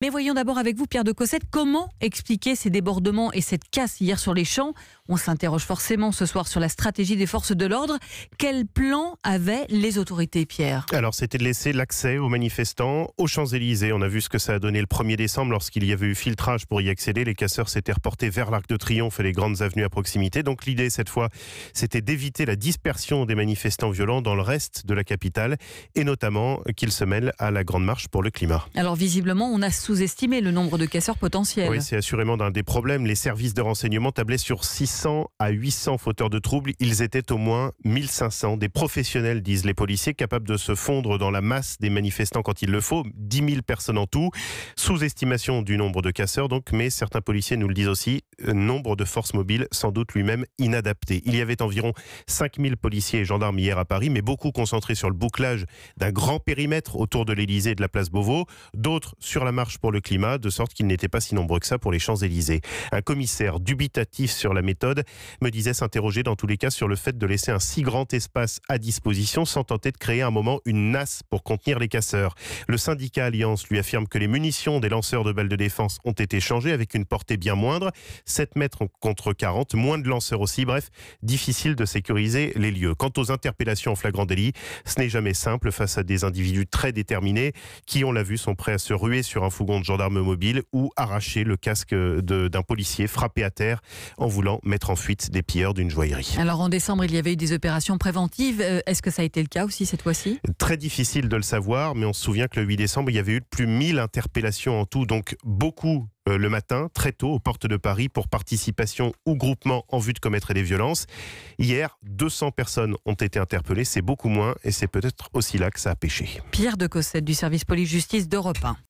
Mais voyons d'abord avec vous, Pierre de Cossette, comment expliquer ces débordements et cette casse hier sur les champs? On s'interroge forcément ce soir sur la stratégie des forces de l'ordre. Quel plan avaient les autorités, Pierre? Alors, c'était de laisser l'accès aux manifestants aux Champs-Élysées. On a vu ce que ça a donné le 1er décembre lorsqu'il y avait eu filtrage pour y accéder. Les casseurs s'étaient reportés vers l'Arc de Triomphe et les grandes avenues à proximité. Donc l'idée, cette fois, c'était d'éviter la dispersion des manifestants violents dans le reste de la capitale et notamment qu'ils se mêlent à la grande marche pour le climat. Alors visiblement, on a sous-estimé le nombre de casseurs potentiels. Oui, c'est assurément d'un des problèmes. Les services de renseignement tablaient sur 600 à 800 fauteurs de troubles. Ils étaient au moins 1500. Des professionnels, disent les policiers, capables de se fondre dans la masse des manifestants quand il le faut. 10 000 personnes en tout. Sous-estimation du nombre de casseurs, donc, mais certains policiers nous le disent aussi, nombre de forces mobiles sans doute lui-même inadapté. Il y avait environ 5000 policiers et gendarmes hier à Paris, mais beaucoup concentrés sur le bouclage d'un grand périmètre autour de l'Élysée et de la place Beauvau. D'autres sur la marche pour le climat, de sorte qu'ils n'étaient pas si nombreux que ça pour les Champs-Élysées. Un commissaire dubitatif sur la méthode me disait s'interroger dans tous les cas sur le fait de laisser un si grand espace à disposition sans tenter de créer un moment une nasse pour contenir les casseurs. Le syndicat Alliance lui affirme que les munitions des lanceurs de balles de défense ont été changées avec une portée bien moindre, 7 mètres contre 40, moins de lanceurs aussi, bref, difficile de sécuriser les lieux. Quant aux interpellations en flagrant délit, ce n'est jamais simple face à des individus très déterminés qui, on l'a vu, sont prêts à se ruer sur un fourgon de gendarme mobile ou arracher le casque d'un policier frappé à terre en voulant mettre en fuite des pilleurs d'une joaillerie. Alors en décembre, il y avait eu des opérations préventives. Est-ce que ça a été le cas aussi cette fois-ci? Très difficile de le savoir, mais on se souvient que le 8 décembre, il y avait eu plus de 1000 interpellations en tout, donc beaucoup le matin, très tôt, aux portes de Paris, pour participation ou groupement en vue de commettre des violences. Hier, 200 personnes ont été interpellées, c'est beaucoup moins, et c'est peut-être aussi là que ça a pêché. Pierre de Cossette du service police-justice d'Europe 1.